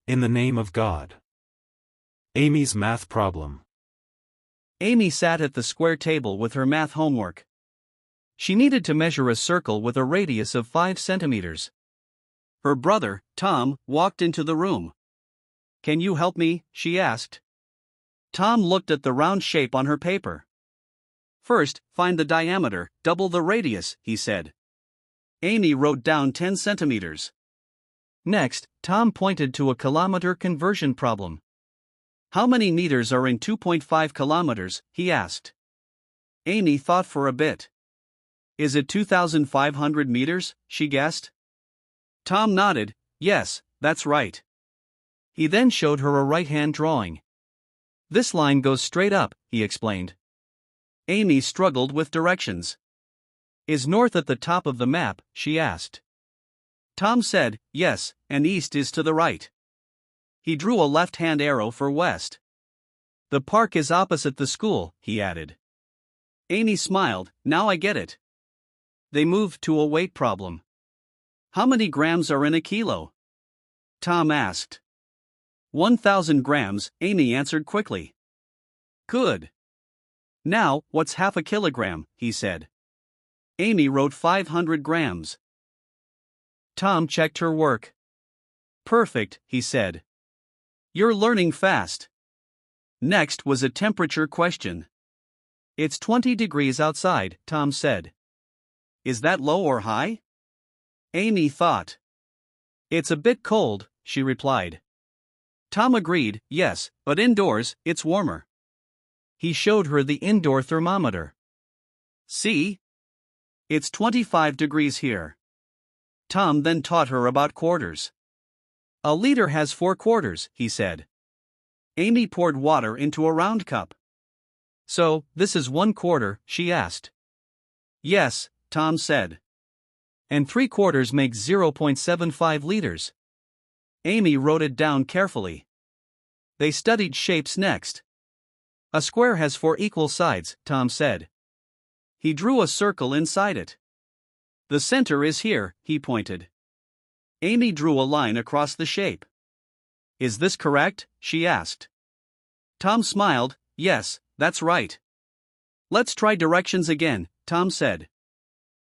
In the name of God. Amy's math problem. Amy sat at the square table with her math homework. She needed to measure a circle with a radius of 5 centimeters. Her brother, Tom, walked into the room. "Can you help me?" she asked. Tom looked at the round shape on her paper. "First, find the diameter, double the radius," he said. Amy wrote down 10 centimeters. Next, Tom pointed to a kilometer conversion problem. "How many meters are in 2.5 kilometers?" he asked. Amy thought for a bit. "Is it 2,500 meters?" she guessed. Tom nodded. "Yes, that's right." He then showed her a right-hand drawing. "This line goes straight up," he explained. Amy struggled with directions. "Is north at the top of the map?" she asked. Tom said, "Yes, and east is to the right." He drew a left-hand arrow for west. "The park is opposite the school," he added. Amy smiled. "Now I get it." They moved to a weight problem. "How many grams are in a kilo?" Tom asked. 1,000 grams, Amy answered quickly. "Good. Now, what's half a kilogram?" he said. Amy wrote 500 grams. Tom checked her work. "Perfect," he said. "You're learning fast." Next was a temperature question. "It's 20 degrees outside," Tom said. "Is that low or high?" Amy thought. "It's a bit cold," she replied. Tom agreed, "Yes, but indoors, it's warmer." He showed her the indoor thermometer. "See? It's 25 degrees here." Tom then taught her about quarters. "A liter has 4 quarters," he said. Amy poured water into a round cup. "So, this is 1 quarter?" she asked. "Yes," Tom said. "And 3 quarters makes 0.75 liters. Amy wrote it down carefully. They studied shapes next. "A square has 4 equal sides," Tom said. He drew a circle inside it. "The center is here," he pointed. Amy drew a line across the shape. "Is this correct?" she asked. Tom smiled. "Yes, that's right." "Let's try directions again," Tom said.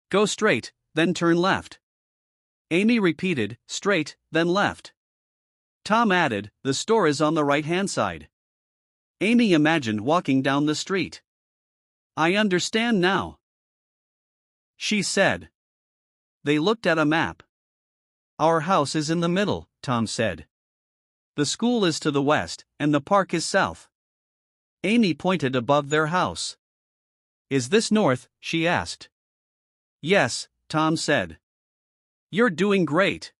"Go straight, then turn left." Amy repeated, "Straight, then left." Tom added, "The store is on the right-hand side." Amy imagined walking down the street. "I understand now," she said. They looked at a map. "Our house is in the middle," Tom said. "The school is to the west, and the park is south." Amy pointed above their house. "Is this north?" she asked. "Yes," Tom said. "You're doing great."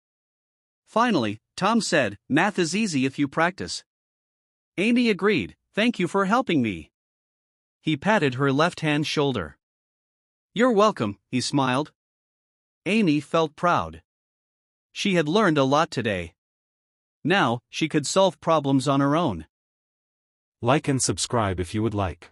Finally, Tom said, "Math is easy if you practice." Amy agreed, "Thank you for helping me." He patted her left-hand shoulder. "You're welcome," he smiled. Amy felt proud. She had learned a lot today. Now, she could solve problems on her own. Like and subscribe if you would like.